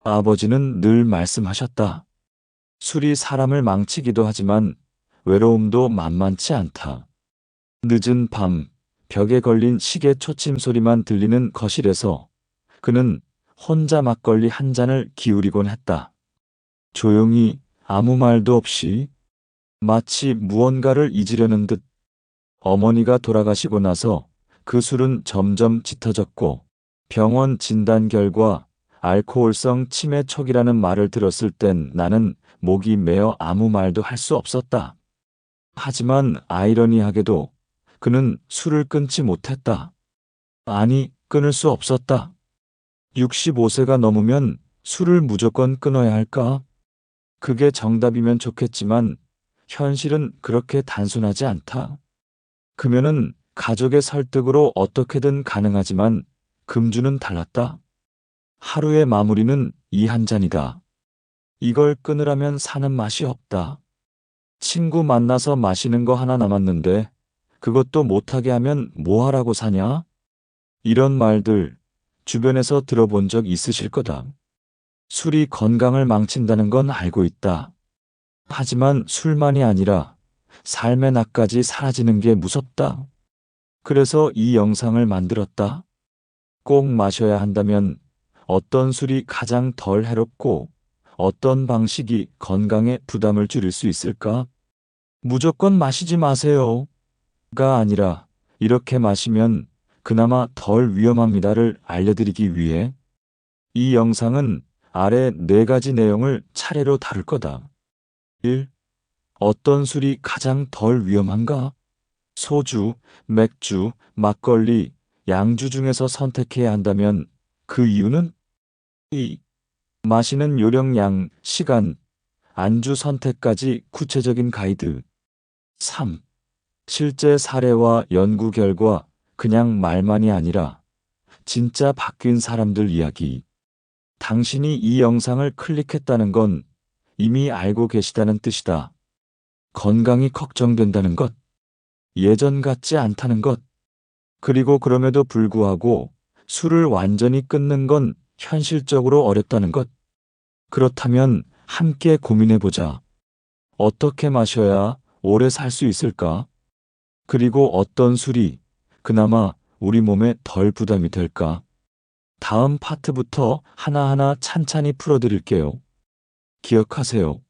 아버지는 늘 말씀하셨다. 술이 사람을 망치기도 하지만 외로움도 만만치 않다. 늦은 밤, 벽에 걸린 시계 초침 소리만 들리는 거실에서 그는 혼자 막걸리 한 잔을 기울이곤 했다. 조용히 아무 말도 없이 마치 무언가를 잊으려는 듯. 어머니가 돌아가시고 나서 그 술은 점점 짙어졌고 병원 진단 결과 알코올성 치매 초기라는 말을 들었을 땐 나는 목이 메어 아무 말도 할 수 없었다. 하지만 아이러니하게도 그는 술을 끊지 못했다. 아니, 끊을 수 없었다. 65세가 넘으면 술을 무조건 끊어야 할까? 그게 정답이면 좋겠지만 현실은 그렇게 단순하지 않다. 금연은 가족의 설득으로 어떻게든 가능하지만 금주는 달랐다. 하루의 마무리는 이 한 잔이다. 이걸 끊으라면 사는 맛이 없다. 친구 만나서 마시는 거 하나 남았는데 그것도 못하게 하면 뭐 하라고 사냐? 이런 말들 주변에서 들어본 적 있으실 거다. 술이 건강을 망친다는 건 알고 있다. 하지만 술만이 아니라 삶의 낙까지 사라지는 게 무섭다. 그래서 이 영상을 만들었다. 꼭 마셔야 한다면 어떤 술이 가장 덜 해롭고 어떤 방식이 건강에 부담을 줄일 수 있을까? 무조건 마시지 마세요. 가 아니라 이렇게 마시면 그나마 덜 위험합니다를 알려드리기 위해 이 영상은 아래 4가지 내용을 차례로 다룰 거다. 1. 어떤 술이 가장 덜 위험한가? 소주, 맥주, 막걸리, 양주 중에서 선택해야 한다면 그 이유는? 2. 마시는 요령량, 시간, 안주 선택까지 구체적인 가이드. 3. 실제 사례와 연구 결과, 그냥 말만이 아니라 진짜 바뀐 사람들 이야기. 당신이 이 영상을 클릭했다는 건 이미 알고 계시다는 뜻이다. 건강이 걱정된다는 것, 예전 같지 않다는 것, 그리고 그럼에도 불구하고 술을 완전히 끊는 건 현실적으로 어렵다는 것. 그렇다면 함께 고민해보자. 어떻게 마셔야 오래 살 수 있을까? 그리고 어떤 술이 그나마 우리 몸에 덜 부담이 될까? 다음 파트부터 하나하나 찬찬히 풀어드릴게요. 기억하세요.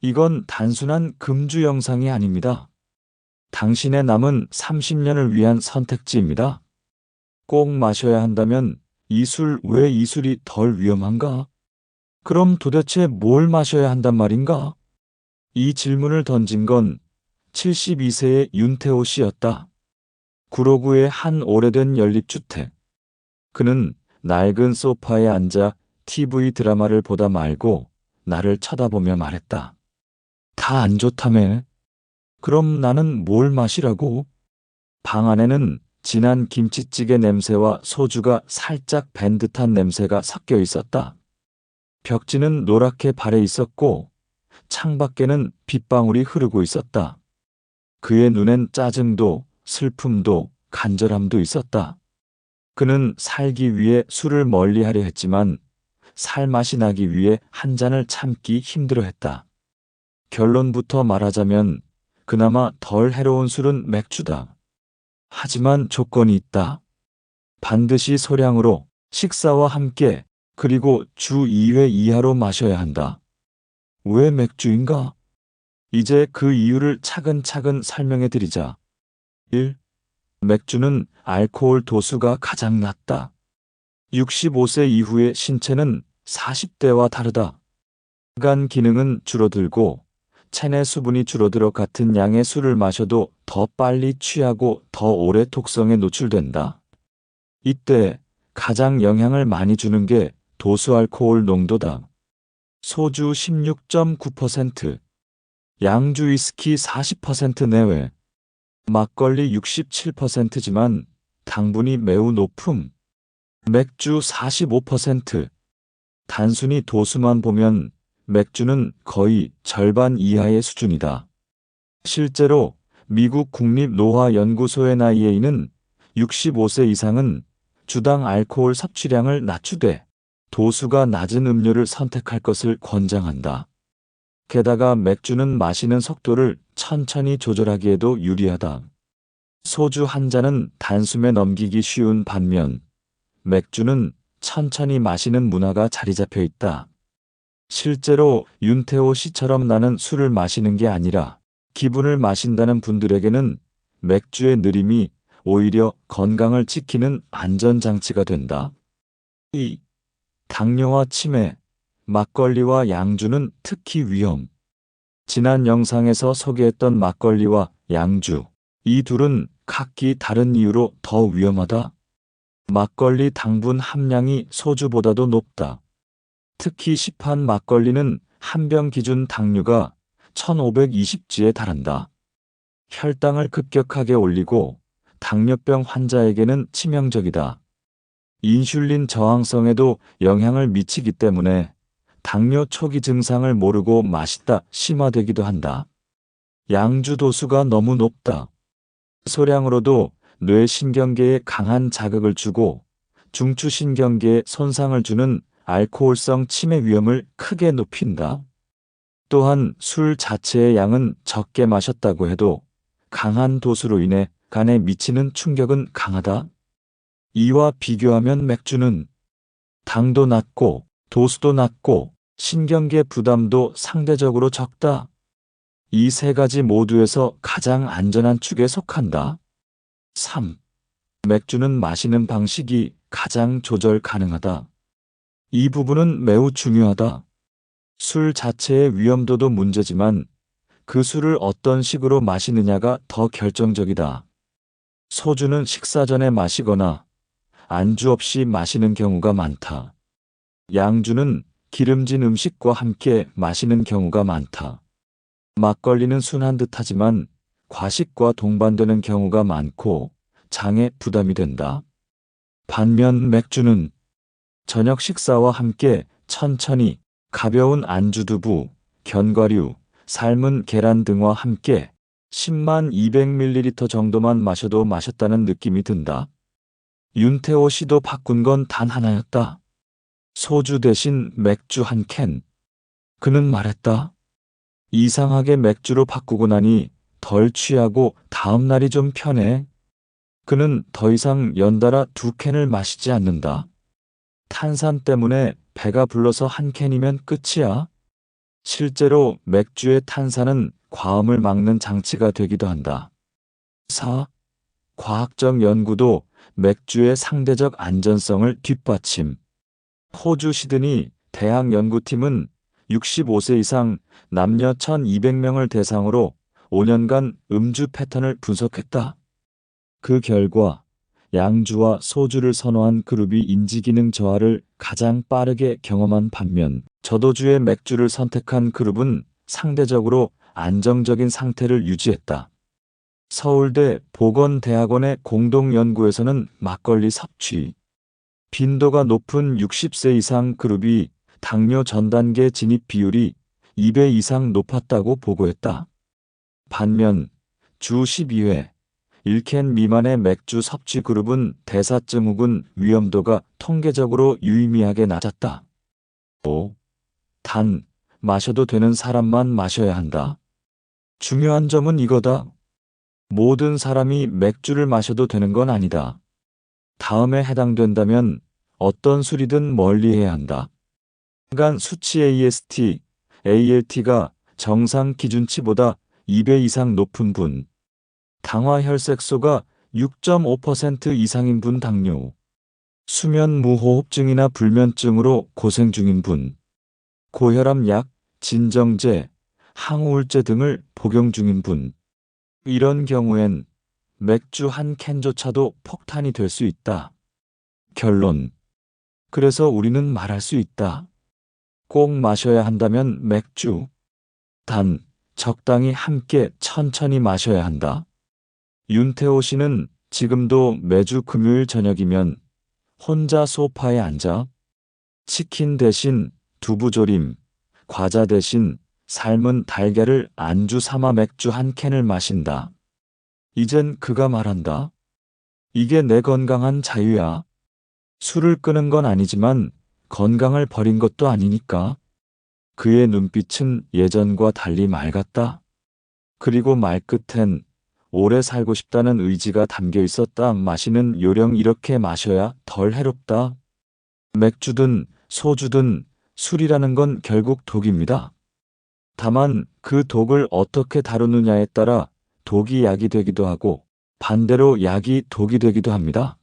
이건 단순한 금주 영상이 아닙니다. 당신의 남은 30년을 위한 선택지입니다. 꼭 마셔야 한다면 왜 이 술이 덜 위험한가? 그럼 도대체 뭘 마셔야 한단 말인가? 이 질문을 던진 건 72세의 윤태호 씨였다. 구로구의 한 오래된 연립주택. 그는 낡은 소파에 앉아 TV 드라마를 보다 말고 나를 쳐다보며 말했다. 다 안 좋다며. 그럼 나는 뭘 마시라고? 방 안에는 진한 김치찌개 냄새와 소주가 살짝 밴 듯한 냄새가 섞여 있었다. 벽지는 노랗게 발해 있었고 창밖에는 빗방울이 흐르고 있었다. 그의 눈엔 짜증도 슬픔도 간절함도 있었다. 그는 살기 위해 술을 멀리하려 했지만 살맛이 나기 위해 한 잔을 참기 힘들어했다. 결론부터 말하자면 그나마 덜 해로운 술은 맥주다. 하지만 조건이 있다. 반드시 소량으로 식사와 함께 그리고 주 2회 이하로 마셔야 한다. 왜 맥주인가? 이제 그 이유를 차근차근 설명해 드리자. 1. 맥주는 알코올 도수가 가장 낮다. 65세 이후의 신체는 40대와 다르다. 간 기능은 줄어들고 체내 수분이 줄어들어 같은 양의 술을 마셔도 더 빨리 취하고 더 오래 독성에 노출된다. 이때 가장 영향을 많이 주는 게 도수 알코올 농도다. 소주 16.9%, 양주 위스키 40% 내외, 막걸리 67%지만 당분이 매우 높음, 맥주 45%. 단순히 도수만 보면 맥주는 거의 절반 이하의 수준이다. 실제로 미국 국립노화연구소의 IA는 65세 이상은 주당 알코올 섭취량을 낮추되 도수가 낮은 음료를 선택할 것을 권장한다. 게다가 맥주는 마시는 속도를 천천히 조절하기에도 유리하다. 소주 한 잔은 단숨에 넘기기 쉬운 반면 맥주는 천천히 마시는 문화가 자리 잡혀 있다. 실제로 윤태호 씨처럼 나는 술을 마시는 게 아니라 기분을 마신다는 분들에게는 맥주의 느림이 오히려 건강을 지키는 안전장치가 된다. 2. 당뇨와 치매, 막걸리와 양주는 특히 위험. 지난 영상에서 소개했던 막걸리와 양주, 이 둘은 각기 다른 이유로 더 위험하다. 막걸리 당분 함량이 소주보다도 높다. 특히 시판 막걸리는 한 병 기준 당류가 1520G에 달한다. 혈당을 급격하게 올리고 당뇨병 환자에게는 치명적이다. 인슐린 저항성에도 영향을 미치기 때문에 당뇨 초기 증상을 모르고 마시다 심화되기도 한다. 양주 도수가 너무 높다. 소량으로도 뇌신경계에 강한 자극을 주고 중추신경계에 손상을 주는 알코올성 치매 위험을 크게 높인다. 또한 술 자체의 양은 적게 마셨다고 해도 강한 도수로 인해 간에 미치는 충격은 강하다. 이와 비교하면 맥주는 당도 낮고 도수도 낮고 신경계 부담도 상대적으로 적다. 이 세 가지 모두에서 가장 안전한 축에 속한다. 3. 맥주는 마시는 방식이 가장 조절 가능하다. 이 부분은 매우 중요하다. 술 자체의 위험도도 문제지만 그 술을 어떤 식으로 마시느냐가 더 결정적이다. 소주는 식사 전에 마시거나 안주 없이 마시는 경우가 많다. 양주는 기름진 음식과 함께 마시는 경우가 많다. 막걸리는 순한 듯하지만 과식과 동반되는 경우가 많고 장에 부담이 된다. 반면 맥주는 저녁 식사와 함께 천천히 가벼운 안주 두부, 견과류, 삶은 계란 등과 함께 10만 200ml 정도만 마셔도 마셨다는 느낌이 든다. 윤태호 씨도 바꾼 건 단 하나였다. 소주 대신 맥주 한 캔. 그는 말했다. 이상하게 맥주로 바꾸고 나니 덜 취하고 다음 날이 좀 편해. 그는 더 이상 연달아 2캔을 마시지 않는다. 탄산 때문에 배가 불러서 한 캔이면 끝이야. 실제로 맥주의 탄산은 과음을 막는 장치가 되기도 한다. 4. 과학적 연구도 맥주의 상대적 안전성을 뒷받침. 호주 시드니 대학 연구팀은 65세 이상 남녀 1200명을 대상으로 5년간 음주 패턴을 분석했다. 그 결과 양주와 소주를 선호한 그룹이 인지기능 저하를 가장 빠르게 경험한 반면 저도주의 맥주를 선택한 그룹은 상대적으로 안정적인 상태를 유지했다. 서울대 보건대학원의 공동연구에서는 막걸리 섭취 빈도가 높은 60세 이상 그룹이 당뇨 전 단계 진입 비율이 2배 이상 높았다고 보고했다. 반면 주 12회 1캔 미만의 맥주 섭취 그룹은 대사증후군 위험도가 통계적으로 유의미하게 낮았다. 5. 단, 마셔도 되는 사람만 마셔야 한다. 중요한 점은 이거다. 모든 사람이 맥주를 마셔도 되는 건 아니다. 다음에 해당된다면 어떤 술이든 멀리해야 한다. 간 수치 AST, ALT가 정상 기준치보다 2배 이상 높은 분, 당화혈색소가 6.5% 이상인 분 당뇨, 수면 무호흡증이나 불면증으로 고생 중인 분, 고혈압약, 진정제, 항우울제 등을 복용 중인 분, 이런 경우엔 맥주 한 캔조차도 폭탄이 될 수 있다. 결론. 그래서 우리는 말할 수 있다. 꼭 마셔야 한다면 맥주. 단, 적당히 함께 천천히 마셔야 한다. 윤태호 씨는 지금도 매주 금요일 저녁이면 혼자 소파에 앉아 치킨 대신 두부조림, 과자 대신 삶은 달걀을 안주 삼아 맥주 한 캔을 마신다. 이젠 그가 말한다. 이게 내 건강한 자유야. 술을 끄는 건 아니지만 건강을 버린 것도 아니니까. 그의 눈빛은 예전과 달리 맑았다. 그리고 말끝엔 오래 살고 싶다는 의지가 담겨 있었다. 마시는 요령 이렇게 마셔야 덜 해롭다. 맥주든 소주든 술이라는 건 결국 독입니다. 다만 그 독을 어떻게 다루느냐에 따라 독이 약이 되기도 하고 반대로 약이 독이 되기도 합니다.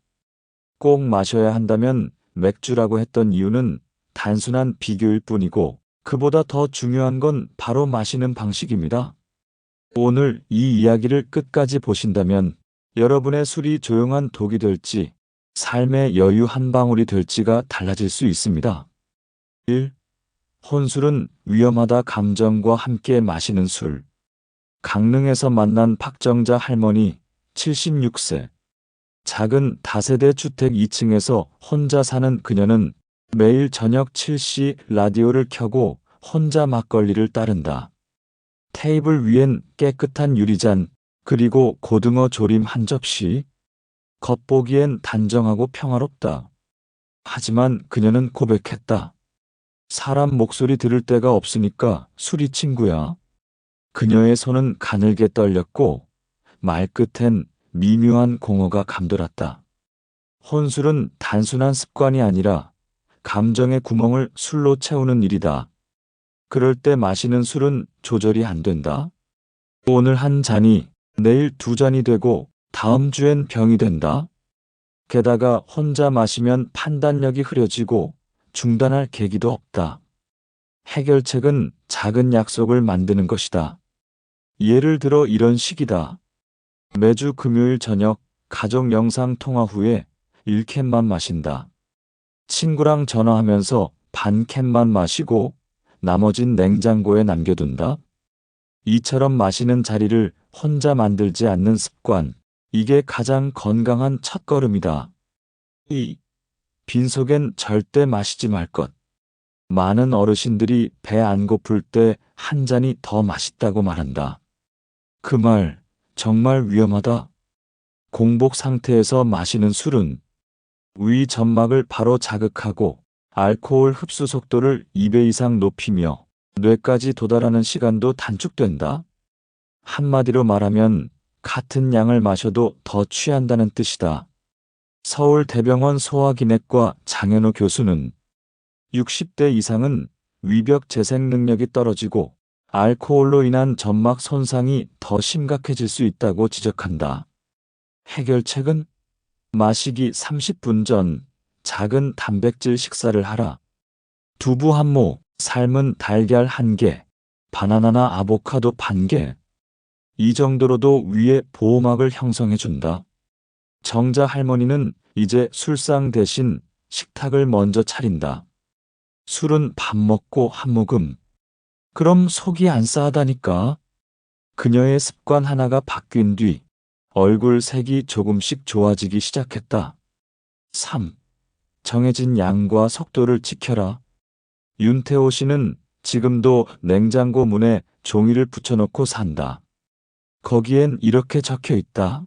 꼭 마셔야 한다면 맥주라고 했던 이유는 단순한 비교일 뿐이고 그보다 더 중요한 건 바로 마시는 방식입니다. 오늘 이 이야기를 끝까지 보신다면 여러분의 술이 조용한 독이 될지 삶의 여유 한 방울이 될지가 달라질 수 있습니다. 1. 혼술은 위험하다. 감정과 함께 마시는 술. 강릉에서 만난 박정자 할머니 76세. 작은 다세대 주택 2층에서 혼자 사는 그녀는 매일 저녁 7시 라디오를 켜고 혼자 막걸리를 따른다. 테이블 위엔 깨끗한 유리잔, 그리고 고등어 조림 한 접시. 겉보기엔 단정하고 평화롭다. 하지만 그녀는 고백했다. 사람 목소리 들을 데가 없으니까 술이 친구야. 그녀의 손은 가늘게 떨렸고 말끝엔 미묘한 공허가 감돌았다. 혼술은 단순한 습관이 아니라 감정의 구멍을 술로 채우는 일이다. 그럴 때 마시는 술은 조절이 안 된다. 오늘 한 잔이 내일 두 잔이 되고 다음 주엔 병이 된다. 게다가 혼자 마시면 판단력이 흐려지고 중단할 계기도 없다. 해결책은 작은 약속을 만드는 것이다. 예를 들어 이런 식이다. 매주 금요일 저녁 가족 영상 통화 후에 1캔만 마신다. 친구랑 전화하면서 반 캔만 마시고 나머진 냉장고에 남겨둔다. 이처럼 마시는 자리를 혼자 만들지 않는 습관. 이게 가장 건강한 첫걸음이다. 2. 빈속엔 절대 마시지 말 것. 많은 어르신들이 배 안 고플 때 한 잔이 더 맛있다고 말한다. 그 말 정말 위험하다. 공복 상태에서 마시는 술은 위 점막을 바로 자극하고 알코올 흡수 속도를 2배 이상 높이며 뇌까지 도달하는 시간도 단축된다. 한마디로 말하면 같은 양을 마셔도 더 취한다는 뜻이다. 서울대병원 소화기내과 장현우 교수는 60대 이상은 위벽 재생 능력이 떨어지고 알코올로 인한 점막 손상이 더 심각해질 수 있다고 지적한다. 해결책은 마시기 30분 전 작은 단백질 식사를 하라. 두부 한 모, 삶은 달걀 1개, 바나나나 아보카도 반 개. 이 정도로도 위에 보호막을 형성해준다. 정자 할머니는 이제 술상 대신 식탁을 먼저 차린다. 술은 밥 먹고 한 모금. 그럼 속이 안 싸하다니까. 그녀의 습관 하나가 바뀐 뒤 얼굴 색이 조금씩 좋아지기 시작했다. 3. 정해진 양과 속도를 지켜라. 윤태호 씨는 지금도 냉장고 문에 종이를 붙여놓고 산다. 거기엔 이렇게 적혀 있다.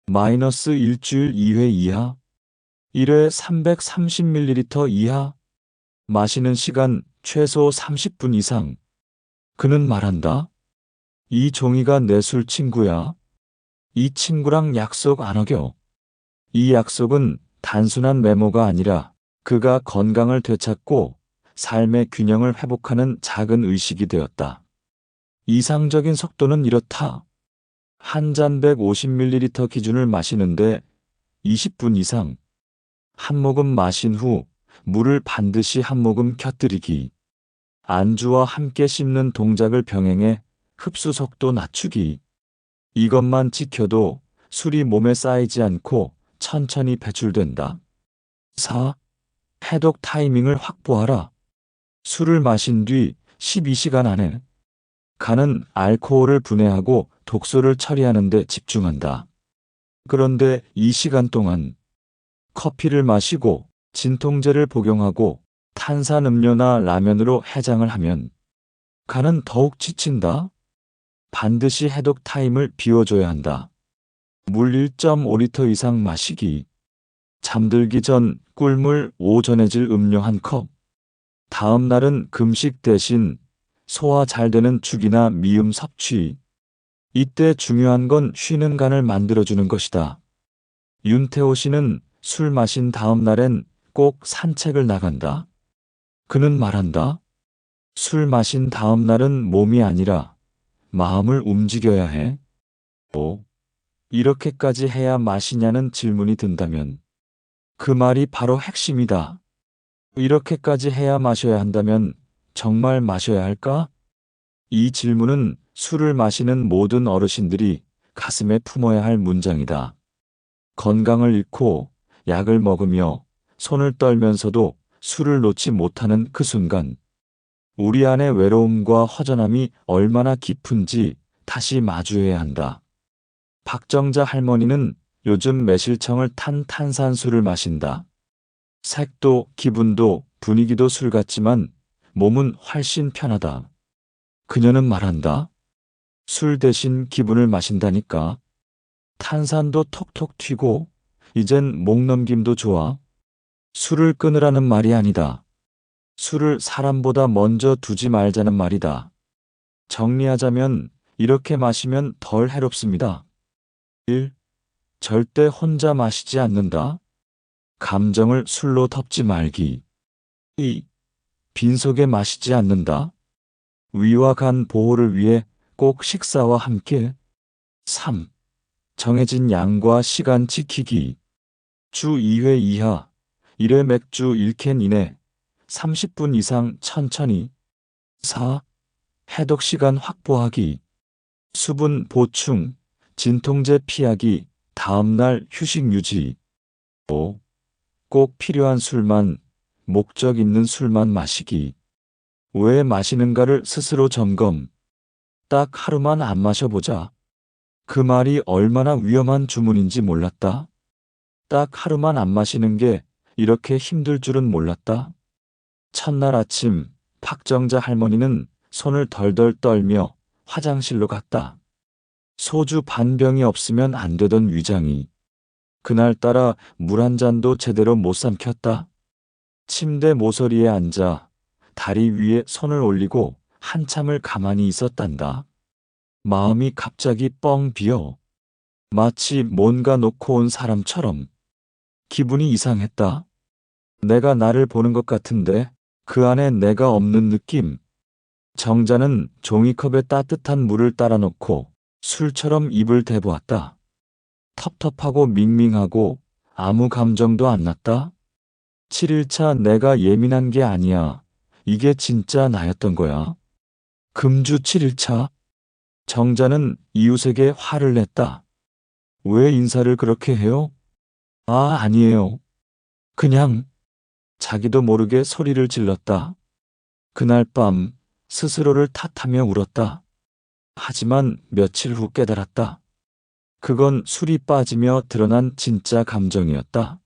마이너스 일주일 2회 이하, 1회 330ml 이하, 마시는 시간 최소 30분 이상. 그는 말한다. 이 종이가 내 술 친구야. 이 친구랑 약속 안 어겨. 이 약속은 단순한 메모가 아니라 그가 건강을 되찾고 삶의 균형을 회복하는 작은 의식이 되었다. 이상적인 속도는 이렇다. 한 잔 150ml 기준을 마시는데 20분 이상. 한 모금 마신 후 물을 반드시 한 모금 곁들이기. 안주와 함께 씹는 동작을 병행해 흡수 속도 낮추기. 이것만 지켜도 술이 몸에 쌓이지 않고 천천히 배출된다. 4. 해독 타이밍을 확보하라. 술을 마신 뒤 12시간 안에 간은 알코올을 분해하고 독소를 처리하는 데 집중한다. 그런데 이 시간 동안 커피를 마시고 진통제를 복용하고 탄산음료나 라면으로 해장을 하면 간은 더욱 지친다. 반드시 해독 타임을 비워줘야 한다. 물 1.5리터 이상 마시기. 잠들기 전 꿀물 5전해질 음료 한 컵. 다음 날은 금식 대신 소화 잘 되는 죽이나 미음 섭취. 이때 중요한 건 쉬는 간을 만들어주는 것이다. 윤태호 씨는 술 마신 다음 날엔 꼭 산책을 나간다. 그는 말한다. 술 마신 다음 날은 몸이 아니라 마음을 움직여야 해. 오, 이렇게까지 해야 마시냐는 질문이 든다면 그 말이 바로 핵심이다. 이렇게까지 해야 마셔야 한다면 정말 마셔야 할까? 이 질문은 술을 마시는 모든 어르신들이 가슴에 품어야 할 문장이다. 건강을 잃고 약을 먹으며 손을 떨면서도 술을 놓지 못하는 그 순간, 우리 안의 외로움과 허전함이 얼마나 깊은지 다시 마주해야 한다. 박정자 할머니는 요즘 매실청을 탄 탄산수를 마신다. 색도 기분도 분위기도 술 같지만 몸은 훨씬 편하다. 그녀는 말한다. 술 대신 기분을 마신다니까. 탄산도 톡톡 튀고 이젠 목 넘김도 좋아. 술을 끊으라는 말이 아니다. 술을 사람보다 먼저 두지 말자는 말이다. 정리하자면 이렇게 마시면 덜 해롭습니다. 1. 절대 혼자 마시지 않는다. 감정을 술로 덮지 말기. 2. 빈속에 마시지 않는다. 위와 간 보호를 위해 꼭 식사와 함께. 3. 정해진 양과 시간 지키기. 주 2회 이하, 1회 맥주 1캔 이내, 30분 이상 천천히. 4. 해독 시간 확보하기. 수분 보충, 진통제 피하기, 다음날 휴식 유지. 5. 꼭 필요한 술만, 목적 있는 술만 마시기. 왜 마시는가를 스스로 점검. 딱 하루만 안 마셔보자. 그 말이 얼마나 위험한 주문인지 몰랐다. 딱 하루만 안 마시는 게 이렇게 힘들 줄은 몰랐다. 첫날 아침, 박정자 할머니는 손을 덜덜 떨며 화장실로 갔다. 소주 반 병이 없으면 안 되던 위장이 그날따라 물 한 잔도 제대로 못 삼켰다. 침대 모서리에 앉아 다리 위에 손을 올리고 한참을 가만히 있었단다. 마음이 갑자기 뻥 비어 마치 뭔가 놓고 온 사람처럼 기분이 이상했다. 내가 나를 보는 것 같은데 그 안에 내가 없는 느낌. 정자는 종이컵에 따뜻한 물을 따라 놓고 술처럼 입을 대보았다. 텁텁하고 밍밍하고 아무 감정도 안 났다. 7일차 내가 예민한 게 아니야. 이게 진짜 나였던 거야. 금주 7일차. 정자는 이웃에게 화를 냈다. 왜 인사를 그렇게 해요? 아, 아니에요. 그냥 자기도 모르게 소리를 질렀다. 그날 밤 스스로를 탓하며 울었다. 하지만 며칠 후 깨달았다. 그건 술이 빠지며 드러난 진짜 감정이었다.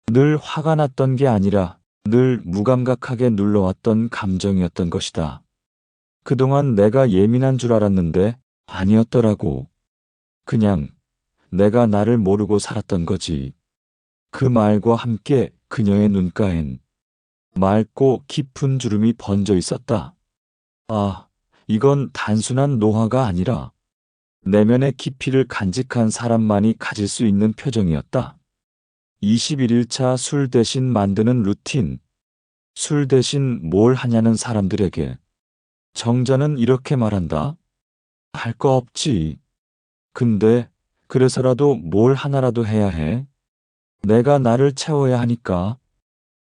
늘 화가 났던 게 아니라 늘 무감각하게 눌러왔던 감정이었던 것이다. 그동안 내가 예민한 줄 알았는데 아니었더라고. 그냥 내가 나를 모르고 살았던 거지. 그 말과 함께 그녀의 눈가엔 맑고 깊은 주름이 번져 있었다. 아, 이건 단순한 노화가 아니라 내면의 깊이를 간직한 사람만이 가질 수 있는 표정이었다. 21일차 술 대신 만드는 루틴. 술 대신 뭘 하냐는 사람들에게 정자는 이렇게 말한다. 할 거 없지. 근데 그래서라도 뭘 하나라도 해야 해. 내가 나를 채워야 하니까.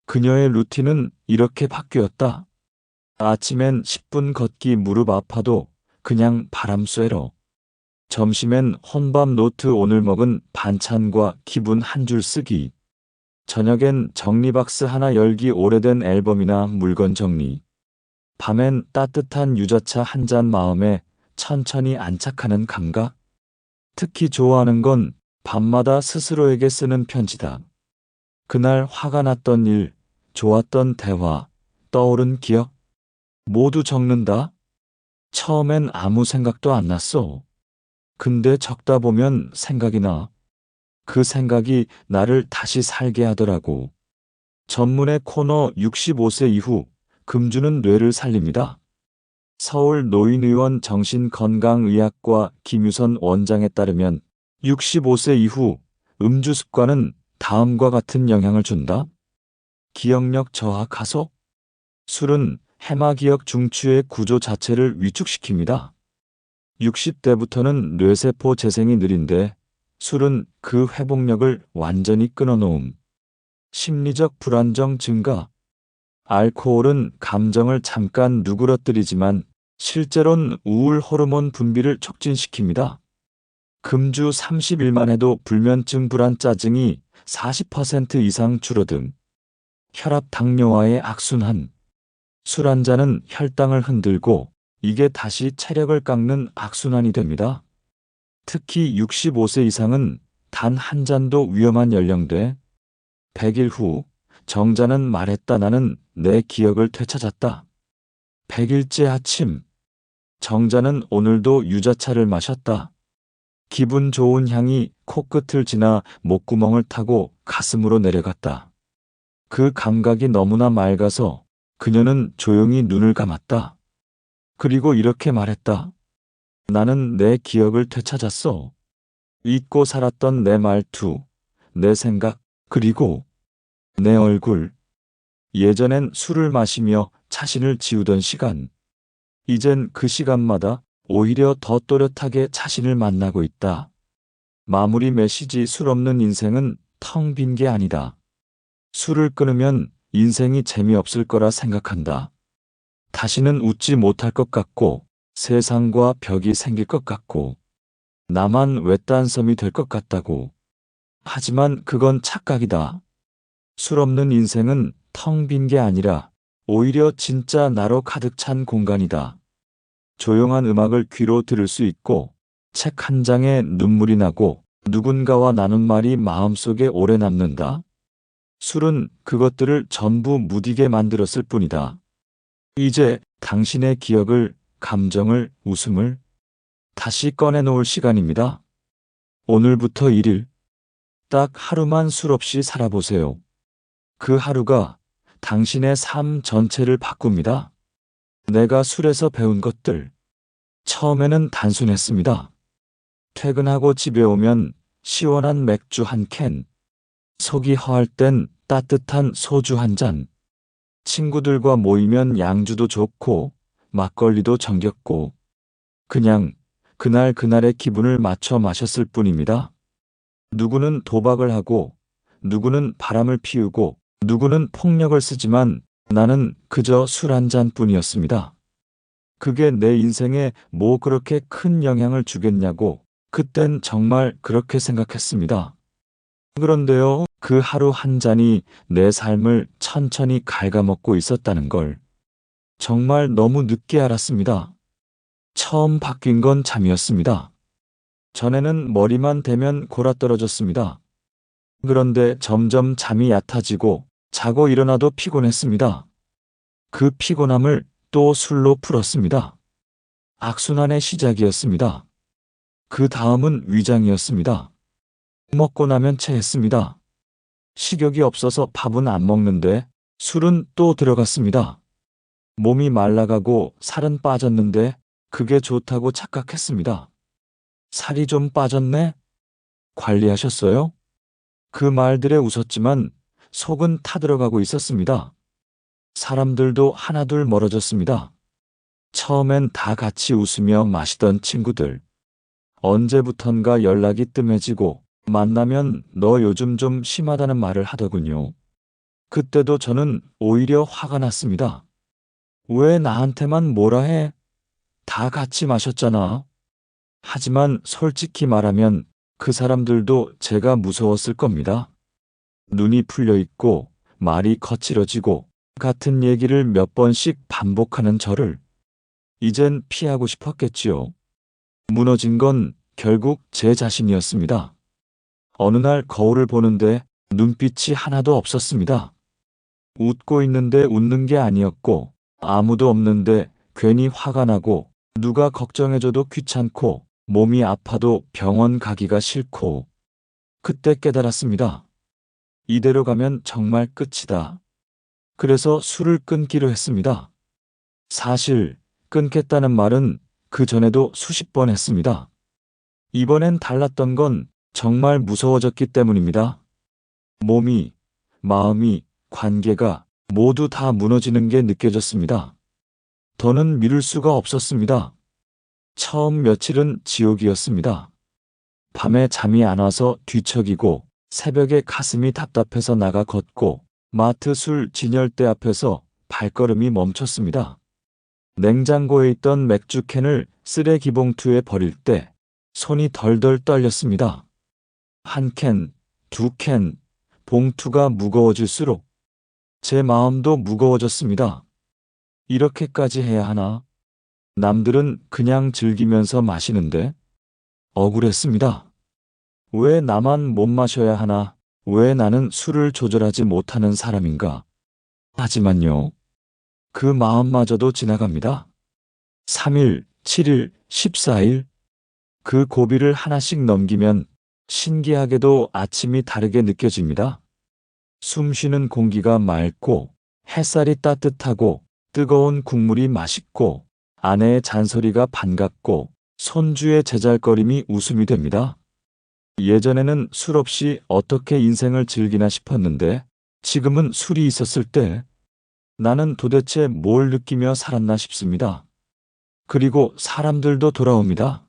그녀의 루틴은 이렇게 바뀌었다. 아침엔 10분 걷기 무릎 아파도 그냥 바람 쐬러. 점심엔 혼밥 노트 오늘 먹은 반찬과 기분 한 줄 쓰기. 저녁엔 정리박스 하나 열기 오래된 앨범이나 물건 정리. 밤엔 따뜻한 유자차 한 잔 마음에 천천히 안착하는 감각. 특히 좋아하는 건 밤마다 스스로에게 쓰는 편지다. 그날 화가 났던 일, 좋았던 대화, 떠오른 기억. 모두 적는다. 처음엔 아무 생각도 안 났어. 근데 적다 보면 생각이 나. 그 생각이 나를 다시 살게 하더라고. 전문의 코너 65세 이후 금주는 뇌를 살립니다. 서울 노인의원 정신건강의학과 김유선 원장에 따르면 65세 이후 음주 습관은 다음과 같은 영향을 준다. 기억력 저하 가속. 술은 해마기억 중추의 구조 자체를 위축시킵니다. 60대부터는 뇌세포 재생이 느린데 술은 그 회복력을 완전히 끊어놓음. 심리적 불안정 증가. 알코올은 감정을 잠깐 누그러뜨리지만 실제론 우울 호르몬 분비를 촉진시킵니다. 금주 30일만 해도 불면증, 불안, 짜증이 40% 이상 줄어듦. 혈압, 당뇨와의 악순환. 술 한 잔은 혈당을 흔들고 이게 다시 체력을 깎는 악순환이 됩니다. 특히 65세 이상은 단 한 잔도 위험한 연령대. 100일 후 정자는 말했다. 나는 내 기억을 되찾았다. 100일째 아침. 정자는 오늘도 유자차를 마셨다. 기분 좋은 향이 코끝을 지나 목구멍을 타고 가슴으로 내려갔다. 그 감각이 너무나 맑아서 그녀는 조용히 눈을 감았다. 그리고 이렇게 말했다. 나는 내 기억을 되찾았어. 잊고 살았던 내 말투, 내 생각, 그리고 내 얼굴. 예전엔 술을 마시며 자신을 지우던 시간. 이젠 그 시간마다 오히려 더 또렷하게 자신을 만나고 있다. 마무리 메시지. 술 없는 인생은 텅 빈 게 아니다. 술을 끊으면 인생이 재미없을 거라 생각한다. 다시는 웃지 못할 것 같고 세상과 벽이 생길 것 같고 나만 외딴 섬이 될 것 같다고. 하지만 그건 착각이다. 술 없는 인생은 텅 빈 게 아니라 오히려 진짜 나로 가득 찬 공간이다. 조용한 음악을 귀로 들을 수 있고 책 한 장에 눈물이 나고 누군가와 나눈 말이 마음속에 오래 남는다. 술은 그것들을 전부 무디게 만들었을 뿐이다. 이제 당신의 기억을, 감정을, 웃음을 다시 꺼내놓을 시간입니다. 오늘부터 1일, 딱 하루만 술 없이 살아보세요. 그 하루가 당신의 삶 전체를 바꿉니다. 내가 술에서 배운 것들. 처음에는 단순했습니다. 퇴근하고 집에 오면 시원한 맥주 한 캔, 속이 허할 땐 따뜻한 소주 한 잔, 친구들과 모이면 양주도 좋고 막걸리도 정겹고 그냥 그날 그날의 기분을 맞춰 마셨을 뿐입니다. 누구는 도박을 하고 누구는 바람을 피우고 누구는 폭력을 쓰지만 나는 그저 술 한 잔뿐이었습니다. 그게 내 인생에 뭐 그렇게 큰 영향을 주겠냐고 그땐 정말 그렇게 생각했습니다. 그런데요, 그 하루 한 잔이 내 삶을 천천히 갉아먹고 있었다는 걸 정말 너무 늦게 알았습니다. 처음 바뀐 건 잠이었습니다. 전에는 머리만 대면 골아떨어졌습니다. 그런데 점점 잠이 얕아지고 자고 일어나도 피곤했습니다. 그 피곤함을 또 술로 풀었습니다. 악순환의 시작이었습니다. 그 다음은 위장이었습니다. 먹고 나면 체했습니다. 식욕이 없어서 밥은 안 먹는데 술은 또 들어갔습니다. 몸이 말라가고 살은 빠졌는데 그게 좋다고 착각했습니다. 살이 좀 빠졌네? 관리하셨어요? 그 말들에 웃었지만 속은 타들어가고 있었습니다. 사람들도 하나둘 멀어졌습니다. 처음엔 다 같이 웃으며 마시던 친구들. 언제부턴가 연락이 뜸해지고 만나면 너 요즘 좀 심하다는 말을 하더군요. 그때도 저는 오히려 화가 났습니다. 왜 나한테만 뭐라 해? 다 같이 마셨잖아. 하지만 솔직히 말하면 그 사람들도 제가 무서웠을 겁니다. 눈이 풀려 있고 말이 거칠어지고 같은 얘기를 몇 번씩 반복하는 저를 이젠 피하고 싶었겠지요. 무너진 건 결국 제 자신이었습니다. 어느 날 거울을 보는데 눈빛이 하나도 없었습니다. 웃고 있는데 웃는 게 아니었고 아무도 없는데 괜히 화가 나고 누가 걱정해줘도 귀찮고 몸이 아파도 병원 가기가 싫고 그때 깨달았습니다. 이대로 가면 정말 끝이다. 그래서 술을 끊기로 했습니다. 사실 끊겠다는 말은 그 전에도 수십 번 했습니다. 이번엔 달랐던 건 정말 무서워졌기 때문입니다. 몸이, 마음이, 관계가 모두 다 무너지는 게 느껴졌습니다. 더는 미룰 수가 없었습니다. 처음 며칠은 지옥이었습니다. 밤에 잠이 안 와서 뒤척이고 새벽에 가슴이 답답해서 나가 걷고 마트 술 진열대 앞에서 발걸음이 멈췄습니다. 냉장고에 있던 맥주캔을 쓰레기 봉투에 버릴 때 손이 덜덜 떨렸습니다. 한 캔, 두 캔, 봉투가 무거워질수록 제 마음도 무거워졌습니다. 이렇게까지 해야 하나? 남들은 그냥 즐기면서 마시는데 억울했습니다. 왜 나만 못 마셔야 하나? 왜 나는 술을 조절하지 못하는 사람인가? 하지만요, 그 마음마저도 지나갑니다. 3일, 7일, 14일, 그 고비를 하나씩 넘기면 신기하게도 아침이 다르게 느껴집니다. 숨 쉬는 공기가 맑고 햇살이 따뜻하고 뜨거운 국물이 맛있고 아내의 잔소리가 반갑고 손주의 제잘거림이 웃음이 됩니다. 예전에는 술 없이 어떻게 인생을 즐기나 싶었는데 지금은 술이 있었을 때 나는 도대체 뭘 느끼며 살았나 싶습니다. 그리고 사람들도 돌아옵니다.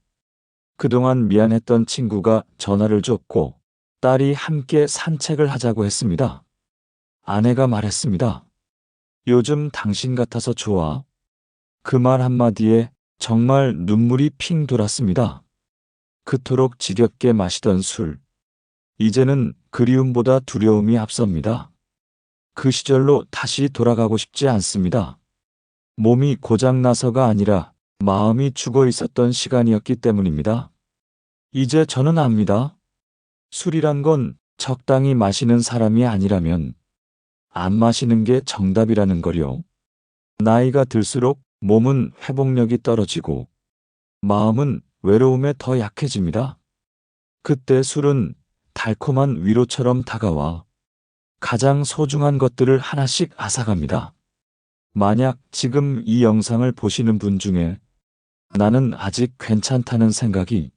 그동안 미안했던 친구가 전화를 줬고 딸이 함께 산책을 하자고 했습니다. 아내가 말했습니다. 요즘 당신 같아서 좋아. 그 말 한마디에 정말 눈물이 핑 돌았습니다. 그토록 지겹게 마시던 술. 이제는 그리움보다 두려움이 앞섭니다. 그 시절로 다시 돌아가고 싶지 않습니다. 몸이 고장나서가 아니라 마음이 죽어 있었던 시간이었기 때문입니다. 이제 저는 압니다. 술이란 건 적당히 마시는 사람이 아니라면 안 마시는 게 정답이라는 걸요. 나이가 들수록 몸은 회복력이 떨어지고 마음은 외로움에 더 약해집니다. 그때 술은 달콤한 위로처럼 다가와 가장 소중한 것들을 하나씩 앗아갑니다. 만약 지금 이 영상을 보시는 분 중에 나는 아직 괜찮다는 생각이